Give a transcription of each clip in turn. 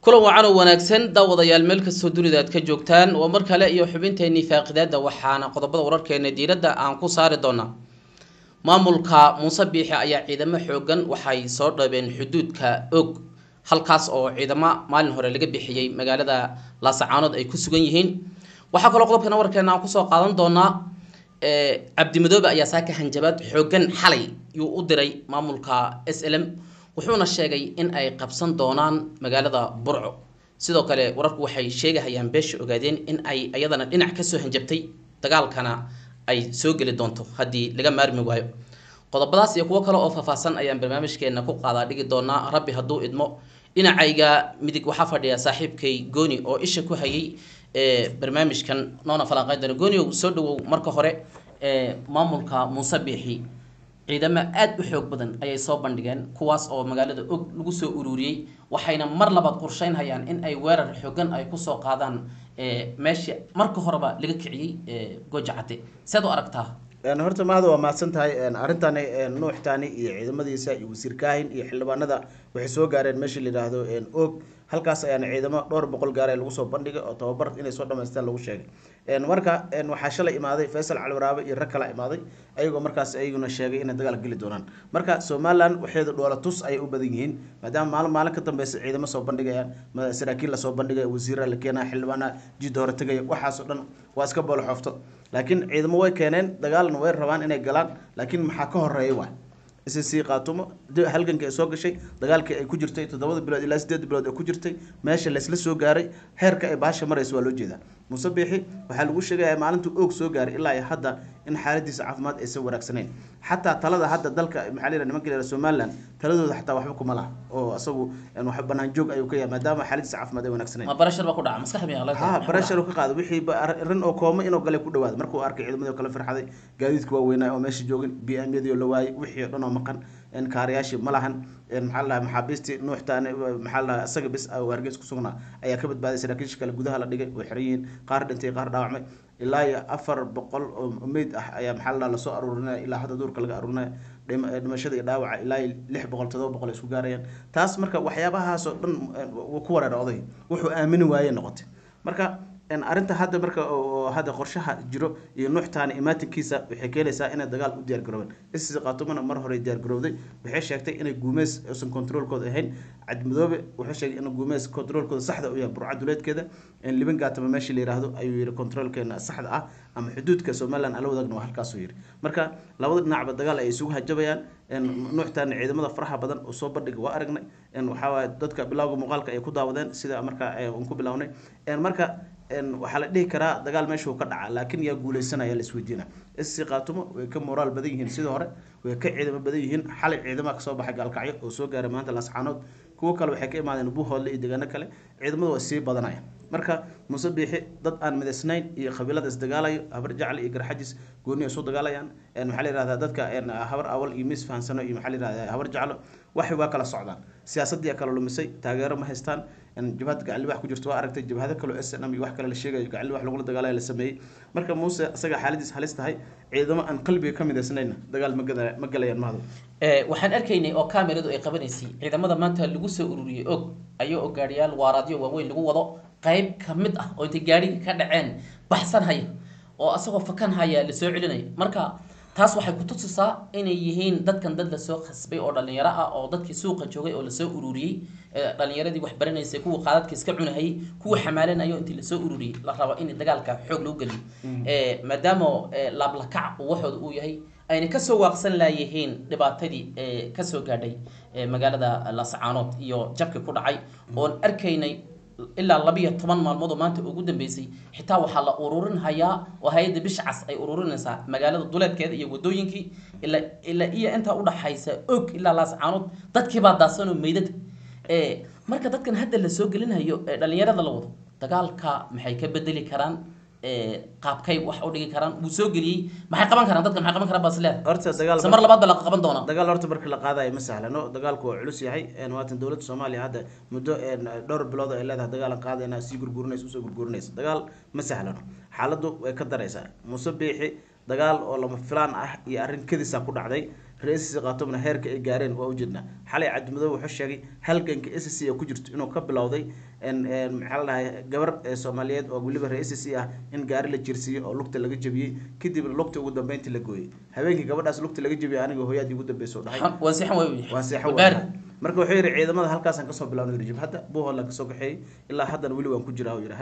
kulan wacan oo wanaagsan daawadayaal meel kastoo dunida aad ka joogtaan waa mar kale iyo xubinteennii faaqidaada waxaana qodobada wararkeena diiradda aan ku saari doonaa maamulka Muuse Biixi ayaa ciidamo xoogan waxay soo dhabeen xuduudka og halkaas oo ciidamo maalin hore laga bixiyay magaalada Laascaanood ay ku sugan yihiin waxa kale qodobkana wararkeena aan ku soo qaadan doonaa Cabdi Madoobe ayaa saaka hanjabaad xoogan xalay uu u diray maamulka SLM wuxuuna sheegay in ay qabsan doonaan magaalada Burco sidoo kale wararku waxay sheegayaan beesha ogaadeen in ay ayadana dhinac ka soo hanjabtay dagaalkana ay soo gali doonto hadii laga maarmi waayo qodobadaas iyo kuwa kale oo faahfaahsan ayaan barnaamijkeena ku qaadaa dhigi doonaa rabbi haduu idmo dhinacayga midig waxa fadhiya saaxiibkay Gooni oo isha ku hayay barnaamijkan noona falanqaydana Gooni oo soo dhawow marka hore maamulka Muuse Biixi ciidamo aad u xoog badan ayay soo bandhigeen kuwaas oo magaalada og lagu soo ururiyay waxayna mar labaad qorsheynayaan in ay weerar xoogan ay ku soo qaadaan meesha marka horeba laga kiciyay Gojacate sida aragtaa horta maada waa maadsan tahay arintan nuuxtaani iyo ciidamadiisa iyo wasiirkaahin iyo xildhibaanada waxay soo gaareen meesha la yiraahdo og halkaas ayaan ciidamo dhowr boqol gaaray lagu soo bandhigay oo tababar inay soo dhameystaan lagu sheegay marka waxa shalay imaaday Faysal Cali Waraabe iyo rag kale imaaday ayagoo markaas ayaguna sheegay in dagaal gali doonaan marka Soomaaliland waxay dhoolo tus ay u badan yihiin maadaama maalin ka dambeysay ciidamo soo bandhigayaan saraakiil la soo bandhigay wasiirra la keenay xildhibaana jid hore tagay waxaas oo dhan waa iska bool xofto laakiin ciidamo way keeneen dagaalna way rabaan inay galaan laakiin maxaa ka horeeyay waa isii qaatumo halganka soo gashay dagaalkii ay ku jirtay 7 bilood ilaa 8 bilood ay ku jirtay meesha la isla soo gaaray heerka ay baasha marayso waa loo jeedaa Muuse Biixi waxa lagu sheegay maalintu og soo gaaray ilaa hadda in xaaladiisa caafimaad ay soo wanaagsaneen xataa talada hadda dalka maxalliga nimanka reer Soomaaliland taladooda xataa waxba kuma laha oo asagu wax banaan joog ayuu ka yahay maadaama xaaladiisa caafimaad ay wanaagsaneen ma barashar ba ku dhaca maskaxda miyaa la tahay barashar uu ka qaado wixii rin oo kooma inuu galay ku dhawaad markuu arkay ciidamada kala farxaday gaadiidka waa weynaa oo meesha joogin BM-yada la waayay wixii dhan oo maqan in kaariyaashii malahan maxalla maxaabiistii nuuxtaan maxalla asaga bis oo wargeys ku sugnaa ayaa ka badbaaday saraakiisha kale gudaha la dhigay way xirayeen qaar dhintay qaar dhaawacmay ilaa 400 oo meed ah ayaa maxalla la soo aruurinay ilaa hadda duurka laga aruurinay dhimashada iyo dhaawaca ilaa 600 700 isku gaarayaan taas marka waxyaabahaas oo dhan ku wareerooday wuxuu aamini waayay noqotay marka arinta hadda marka hada qorshaha jiro iyo nuuxtaani imaatinkiisa waxay keenaysaa in dagaal u diyaar garoobaan isii qaatumana mar hore diyaar garowday waxay sheegtay in guumeys aysan controlkooda ahayn Cabdi Madoobe wuxuu sheegay in guumeys controlkooda saxda u yahay Burco duleedkeeda in liban gaatama meesha la yiraahdo ayuu yiri controlkeena saxda ah ama xuduudka Soomaaliland ala wadaagna waa halkaas uu yiri marka labada dhinacba dagaal ay isugu hajabayaan nuuxtaani ciidamada faraha badan oo soo bandhig waa aragnay waxa waa dadka bilowga muuqaalka ay ku daawadeen sida marka ay ku bilawnay marka waxa la dhihi karaa dagaal meesha uu ka dhaca laakiin yaa guuleysanaya la isweydiina isii qaatumo way ka moraal badan yihiin sidoo hore way ka ciidamo badan yihiin xalay ciidamada ka soo baxay gaalkacyo oo soo gaaray maanta Laascaanood kuwa kale waxay ka imaadeen Buuhoodle iyo deegaano kale ciidamadu waa sii badanayaan marka Muuse Biixi dad aan midaysnayn iyo qabiilada isdagaalayo habar jacel iyo garxajis gooni soo dagaalayaan waxa la yiraahdaa dadka habar awal iyo mis fahansano iyo waxa la yiraahdaa habar jacel waxay waa kala socdaan siyaasadii kala lumisay taageero ma haystaan jabhad gacan wax ku jirto waa aragtay jabhada kale SNM iyo wax kale la sheegay gacan wax lagu dagaalay la sameeyay marka Muuse asaga xaaladiis halis tahay ciidamo aan qalbiga ka midaysnayn dagaal ma galayaan maado waxaan arkaynay oo kaamiradu ay qabanaysay ciidamada maanta lagu soo ururiyay og ayuu gaariyaal waaraadyo waaweyn lagu wado qayb kamid ah oo inta gaariga ka dhaceen baxsan haya oo asagoo fakan haya la soo celinay marka taas waxay ku tusisaa inay yihiin dadkan dad la soo khasbay oo dhalinyaro ah oo dadkii suuqa joogay oo la soo ururiyay dhalinyaradii wax baranaysay kuwa qaadadka iska cunayay kuwa xamaalanayo intii la soo ururiyay la rabo in dagaalka xoog loo galiyo maadaama laab la kac waxooda uu yahay ayna ka soo waaqsan laayihiin dhibaatadii ka soo gaadhay magaalada Laascaanood iyo jabka ku dhacay oo arkaynay ilaa 12 maalmood oo maanta ugu dambeysay xitaa waxa la ururin hayaa oo hay'adda Bishcas ay ururinaysaa magaalada duleedkeeda iyo wadooyinkii ilaa iyo inta u dhaxaysa og ilaa Laascaanood dadkii baa daasan oo meydad marka dadkan hadda la soo gelinayo dhalinyarada la wado dagaalka maxay ka bedeli karaan qaabkay wax u dhigi karaan uu soo galiyay maxay qaban karaan dadka maxay qaban karaan baasleed horta dagaal samar labaad la qaban doona dagaal horta marka la qaadayo ma sahlano dagaalku waa culus yahay waatan dawladda Soomaaliya hadda muddo dhowr bilood ay leedahay dagaal qaadayna si gurgurinayso soo gurgurinayso dagaal ma sahlano xaaladdu way ka daraysaa Muuse Biixi dagaal oo lama filaan ah iyo arrin kadisa ku dhacday رئيس قاتمنا هيرك إيجارين ووجدنا حالي عد مدو وحشري هل كان كأساسية كجرت إنه قبل عضي إن محلها جبر سوماليات أو قلبه رئيسية إن جاري الجرسية أو لقطة اللي جبيه كده باللقطة وقدام بنت اللي جوي هبينك جبر ناس لقطة اللي جبيه أنا وهي دي قدام بيسود واسيحة marka wuxuu yiri ciidamada halkaas aan ka soo bilaabnay rajib hadda buu la soo gaxay ilaa haddana wali waan ku jiraa yiri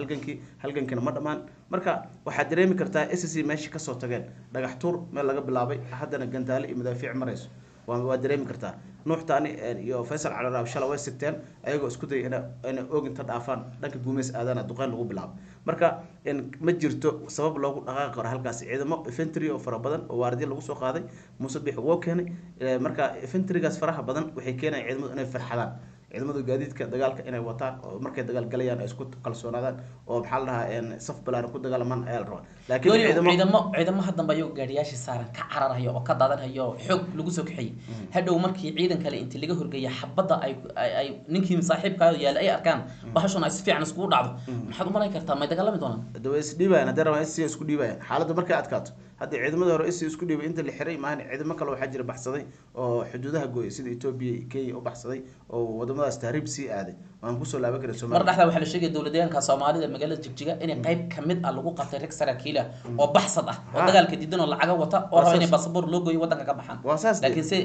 halkankina ma dhamaan marka waxa dareemi kartaa SSC meeshii ka soo tageen dhagax tuur meel laga bilaabay haddana gantaale iyo madaafiic marayso waa dareemi kartaa nuux taani iyo Faysal Cali Raab shalay way sigteen ayagoo isku day inay ooginta dhaafaan dhanka guumeys aadana duqeyn lagu bilaabo marka in ma jirto sabab loogu dhaqaaqo karo halkaas ciidamo infantry oo fara badan oo waardiye lagu soo qaaday musabix woo keenay marka infantrygaas faraha badan waxay keenay ciidamadu inay farxadaan ciidamada gaadiidka dagaalka inay wataan oo markay dagaal galayaan ay isku kalsoonaadaan oo maxaa la dhahaa saf balaaran ku dagaalamaan ayaa la rabaa laakiin ciidamo haddan bayo gaariyaasha saaran ka cararayo oo ka daadanayo xog lagu soo kaxay hadhow markii ciidan kale inta laga horgeeyo xabada ay ninkii saaxiibkaaga yaal ay arkaan bahashona ay si fiican isku dhacdo maxaad u malayn kartaa ma dagaalami doonaan daweys dhibayaan hadda rabaan isku dhibayaan xaaladda markay adkaato hadda ciidamada hore isku dhibay inta la xiray maahan ciidamo kale waxa jira baxsaday oo xuduudaha gooyay sida Ethiopia Kenya u baxsaday oo wadamadaas taariib sii aaday waan ku soo laaban karay Soomaaliya mar dhaxda waxa la sheegay dawladeenka Soomaalida magaalada Jigjiga inay qayb kamid ah lagu qabtay rag saraakiila oo baxsad ah oo dagaalka diidan oo lacag wata oo raba inay baasaboor loo gooyo wadanka ka baxaan laakiin si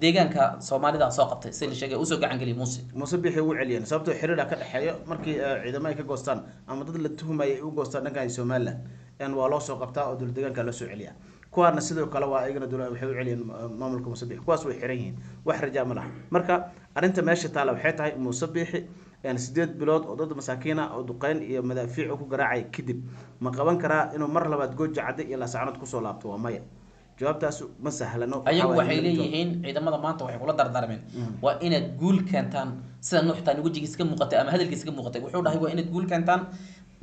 deegaanka Soomaalida soo qabtay si la sheegay uu soo gacan galiyay Muuse bixi uu celiyeen sababtoo xiriir ka dhaxeeyo markii ciidamada ay ka goostaan ama dad la tuhmay ay u goostaan dhanka Soomaaliland ان والله سوق قبطاء ودول دجان كلا سوق عليا كوارنا سيدو كلا وايجنا دول وحيو عليا ماملك مصبيح كواس وحريين وحرجا ملح مركا أنت ماشي طالع وحيتها مصبيح يعني سديد بلاد وضد مساكينة أو دقين يا مدافع أو جراعي كذب ما قبان كرا إنه مرة لما تقول جعدي إلى ساعات كوسو لابتو ومايا جواب تاسو مسهل لأنه أيوة وحيليهين إذا ما ضمنت وحي ولا در درمين وإن تقول كانتان سنة نحتاج وجه جسك مقطع أما هذا الجسك مقطع وحوله هو إن تقول كانتان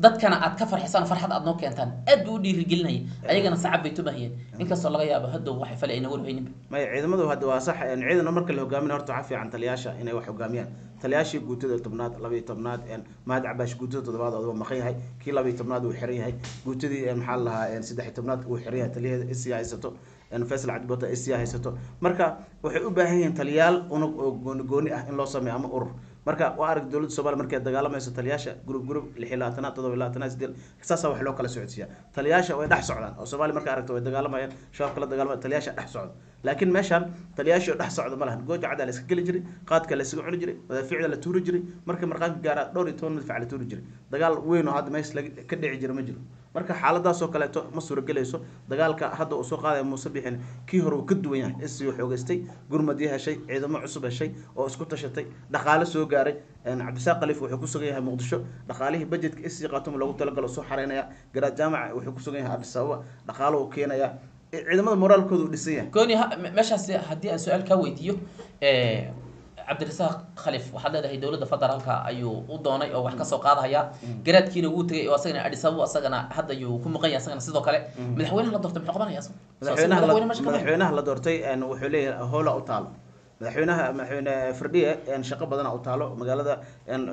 dadkana aad ka farxisaan farxad aad noo keentaan aad u dhiirigelinay ayagana sacab bay tubahayeen inkastoo laga yaabo hadda waxay falayna warweynin ma ciidamadu hadda waa sax in ciidana marka la hogaamin horta waxa fiican taliyaasha inay wax hogaamiyaan taliyaashii guutada 10aad 12aad maad cabash guutada 7aad oo maqan yahay kii 12aad uu xiran yahay guutadii maxaa la lahaa 13aad uu xiran yahay taliyaha isii haysato Faysal Cali Bota isii haysato marka waxay u baahan yihiin taliyaal unug oo gooni ah in loo sameeyo ama urur marka waa arag dawladda Soomaaliya markay dagaalamayso taliyaasha group 6 7 saasa wax loo kala socodsiya taliyaasha way dhax socdaan oo Soomaaliya markay aragto way dagaalamayaan shabaab kala dagaalamay taliyaasha dhax socdo laakiin meeshan taliyaasha dhax socdo ma lahan gooja cad la iska gali jiray qaadka la iska cuni jiray ficil la tuuri jiray markay marqaanka gaara dhowr iyo 10 madfac la tuuri jiray dagaal weyn oo hadda mees ka dhici jiray ma jiro marka xaaladaas oo kale ma suuragelayso dagaalka hadda uu soo qaaday Muuse bixin kii hore uu ka duwan yahay isii xoogaystay gurmadii heshay ciidamo cusub heshay oo isku tashatay dhaqaale soo gaaray Cabdisaaq Khaliif wuxuu ku sugan yahay Muqdisho dhaqaalihii budgetka isii qaatum lagu talagalay soo xareynaya garaad jaamac wuxuu ku sugan yahay Addis Ababa dhaqaale uu keenaya ciidamada moraalkoodu dhisan yahay gooni meeshaas hadii aan su'aal ka weydiiyo Cabdisaaq Khaliif waxa leedahay dawladda federaalka ayuu u doonay oo wax ka soo qaadaya garaadkiina uu tagay oo asagana Addis Ababa asagana hadda ayuu ku maqan yahay asagana sidoo kale madaxweynaha la doortay muxuu qabanaya madaxweynaha la doortay wuxuu leeyahay howla u taal madaxweyne Firdhiye shaqo badan u taalo magaalada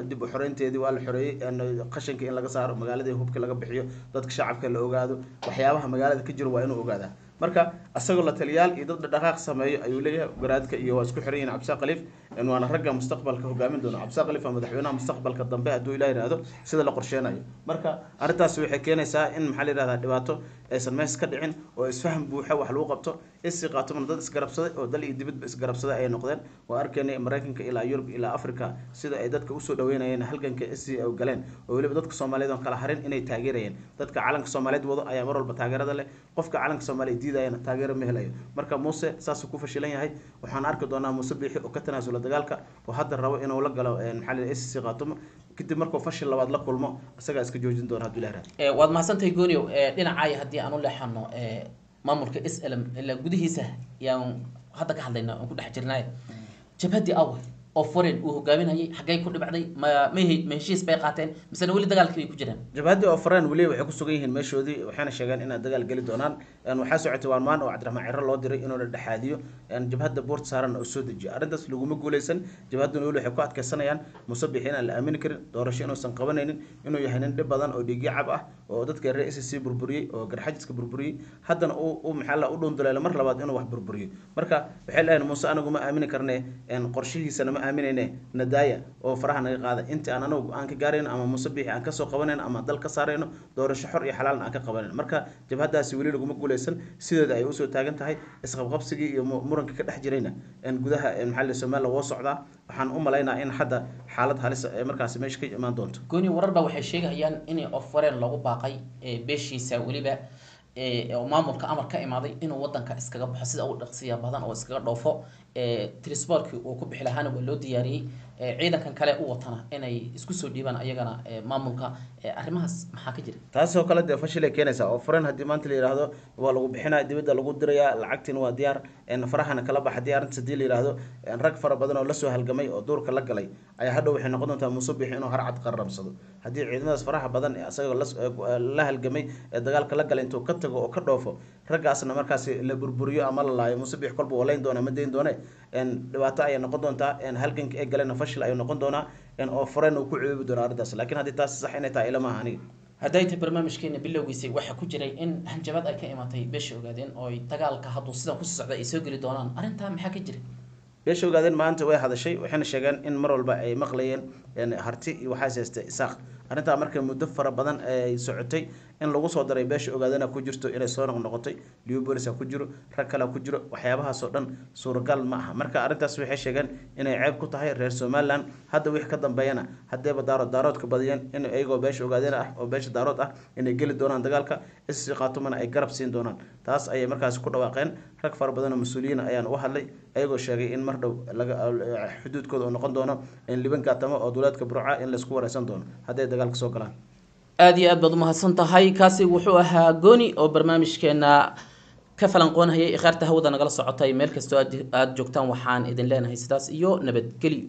dib u xoreynteedii waa la xoreeyay qashinka in laga saaro magaalada hubka laga bixiyo dadka shacabka la ogaado waxyaabaha magaalada ka jira waa inuu ogaadaa marka asagoo la taliyaal iyo dad dhaqaaq sameeyo ayuu leeyahay garaadka iyo waa isku xiran yihiin Cabdisaaq Khaliif in waana ragga mustaqbalka hogaamin doona Cabdisaaq Khaliif waa madaxweynaha mustaqbalka dambe hadduu Ilaahay raado sida la qorsheenayo marka arintaas waxay keenaysaa in maxaa la yiraahdaa dhibaato aysan mees ka dhicin oo isfaham buuxa wax lagu qabto isii qaato dad isgarabsaday oo dal iyo dibadba isgarabsaday ay noqdeen waa arkaynay Mareykanka ilaa Yurub ilaa Afrika sida ay dadka u soo dhaweynayeen halganka isii ay galeen oo waliba dadka Soomaaliyeed oo kala harin inay taageerayeen dadka calanka Soomaaliyeed wado ayaa mar walba taageerada leh qofka calanka Soomaaliyeed diidayna taageero ma helayo marka Muuse saas ku fashilan yahay waxaan arki doonaa Muuse bixi oo ka tanaasula dagaalka oo hadda rabo inuu la galo maxalli isii qaatumo kadib markuu fashil labaad la kulmo asaga iska joojin doona hadii la yiraahdo waad mahadsantahay gooniyo dhinacay hadii aan u leexano maamulka SLM ila gudihiisa yaan hadda ka hadlayna oo ku dhex jirnaa jabhadii awal oo foreign uu hogaaminayay xaggay ku dhibacday ma heshiis bay qaateen misena weli dagaalkii bay ku jiraan jabhadii oo fareen weli waxay ku sugan yihiin meeshoodii waxayna sheegeen inay dagaal geli doonaan waxaa socotay waalmaan oo Cabdiraxmaan Ciro loo diray inuu la dhexaadiyo jabhada boort saaran oo soo dejiyo arrintaas laguma guuleysan jabhaduna weli waxay ku adkaysanayaan Musabix inaan la aamini karin doorasho inuusan qabanaynin inuu yahay nin dhib badan oo dhiig yacab ah oo dadka reer SSC burburiyay oo garxajiska burburiyay haddana uu maxaa la u dhundulay mar labaad inuu wax burburiyo marka waxay leeyahay Muuse anagu ma aamini karnay qorshihiisana ma aaminayne nadaaya oo faraha naga qaada inta aan anagu aan ka gaarayno ama Musabix aan ka soo qabanayno ama dal ka saarayno doorasho xor iyo xalaal aan ka qabanayno marka jabhadaasi weli laguma guuleysan sideeda ay u soo taagan tahay isqabqabsigii iyo muranka ka dhex jirayna gudaha maxalli Soomaaliya woo socda waxaan u maleynaa in hadda xaalad halis ah markaas meesha ka imaan doonto gooni wararba waxay sheegayaan in ofwareen lagu baaqay beeshiisa waliba oo maamulka amar ka imaaday inuu wadanka iskaga baxo sida uu dhaqsiya badan oo iskaga dhoofo transportkii uu ku bixi lahaana waa loo diyaariyay ciidankan kale u watana inay isku soo dhiibaan ayagana maamulka arrimahaas maxaa ka jira taasoo kale de fashil ay keenaysaa oo fareen hadii maanta la yiraahdo waa lagu bixinaa dibadda lagu dirayaa lacagtina waa diyaar farahana kala baxa diyaarinta hadii la yiraahdo rag fara badan oo la soo halgamay oo duurka la galay ayaa hadhow waxay noqon doontaa Musabix inuu harcad qarramsado hadii ciidamadaas faraha badan ee asagoo la halgamay ee dagaalka la galay intuu ka tago oo ka dhoofo raggaasna markaas la burburiyo ama la laayo Musabix kolba walayn doona ma deyn doona dhibaato ay noqon doontaa halganka ay galeen fashil ay noqon doonaa oo fareen uu ku ciibi doona arrintaas laakiin hadii taas sax inay tahay ilama ahani hadayta barnaamijkeena bilowgiisay waxa ku jiray in hanjabad ay ka imaatay beesha ogaadeen oo dagaalka hadduu sidan ku socdo ay soo gali doonaan arrinta maxaa ka jira beesha ogaadeen maanta way hadashay waxayna sheegeen in mar walba ay maqlayeen harti iyo waxa haystay isaaq arrinta markay muddo fara badan ay socotay in lagu soo daray beesha ogaadana ku jirto inay soo noqotay Liverpool ku jiro rag kale ku jiro waxyaabahaas oo dhan suuragal ma aha marka arrintaas waxay sheegeen inay ceeb ku tahay reer Soomaaliland hadda wix ka dambeeyana hadeeba daaroodka badiyeen in ayagoo beesha ogaadeen ah oo beesha daarood ah inay gali doonaan dagaalka isii qaatumana ay garab siin doonaan taas ayay markaas ku dhawaaqeen rag fara badan oo mas'uuliyiin ayaan u hadlay ayagoo sheegay in mar dhow laga xuduudkooda oo noqon doono in libanka tamo oo dawladka Burca in la isku wareysan doono haday dagaalka soo galaan aad iyo aad baad umahadsan tahay kaasi wuxuu ahaa gooni oo barnaamijkeena ka falanqoonayay ikhtiyaarta hawada nagala socotay meel kasta aad joogtaan waxaan idin leenahay sidaas iyo nabadgelyo